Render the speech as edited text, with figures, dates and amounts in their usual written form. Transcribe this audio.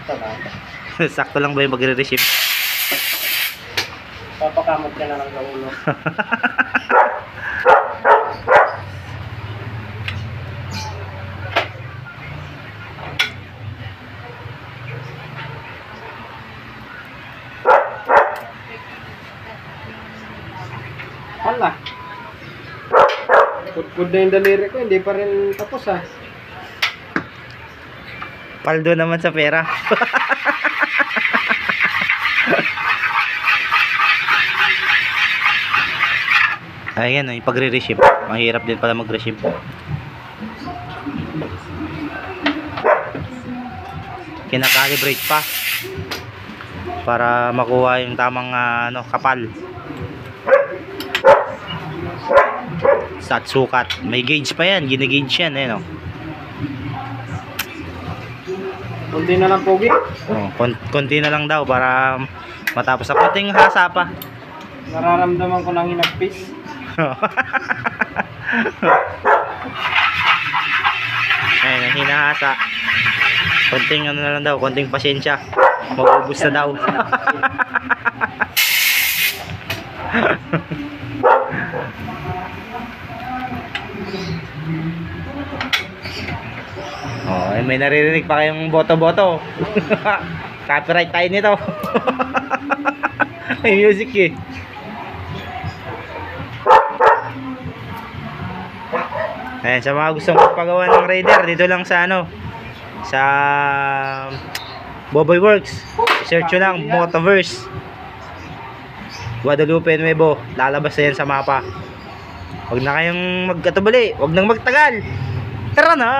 Sakto lang. Sakto lang ba yung magre-receive? Papakamot ka na lang sa ulo. Hala. Good na yung daliri ko, hindi pa rin tapos ah. Paldo naman sa pera. Ayan, yung pagre-receive. Mahirap din pala mag-receive. Kinakalibrate pa para makuha yung tamang kapal at sukat. May gauge pa yan, ginigauge yan eh, no? Kunti na lang pogi. Oh, konti na lang daw para matapos sa konting hasa pa. Nararamdaman ko lang hinagpis. Ayun, hinahasa. Konting na lang daw, konting pasensya. Maubos na daw. Oh, may naririnig pa kayong boto-boto. Copyright tayo nito. May music eh. Ayan, sa mga gustong magpagawa ng Raider, dito lang sa sa Boboy Works. Search nyo lang, Motoverse Guadalupe Nuevo. Lalabas na yan sa mapa. Huwag na kayong magkatubali, huwag nang magtagal. Tara na!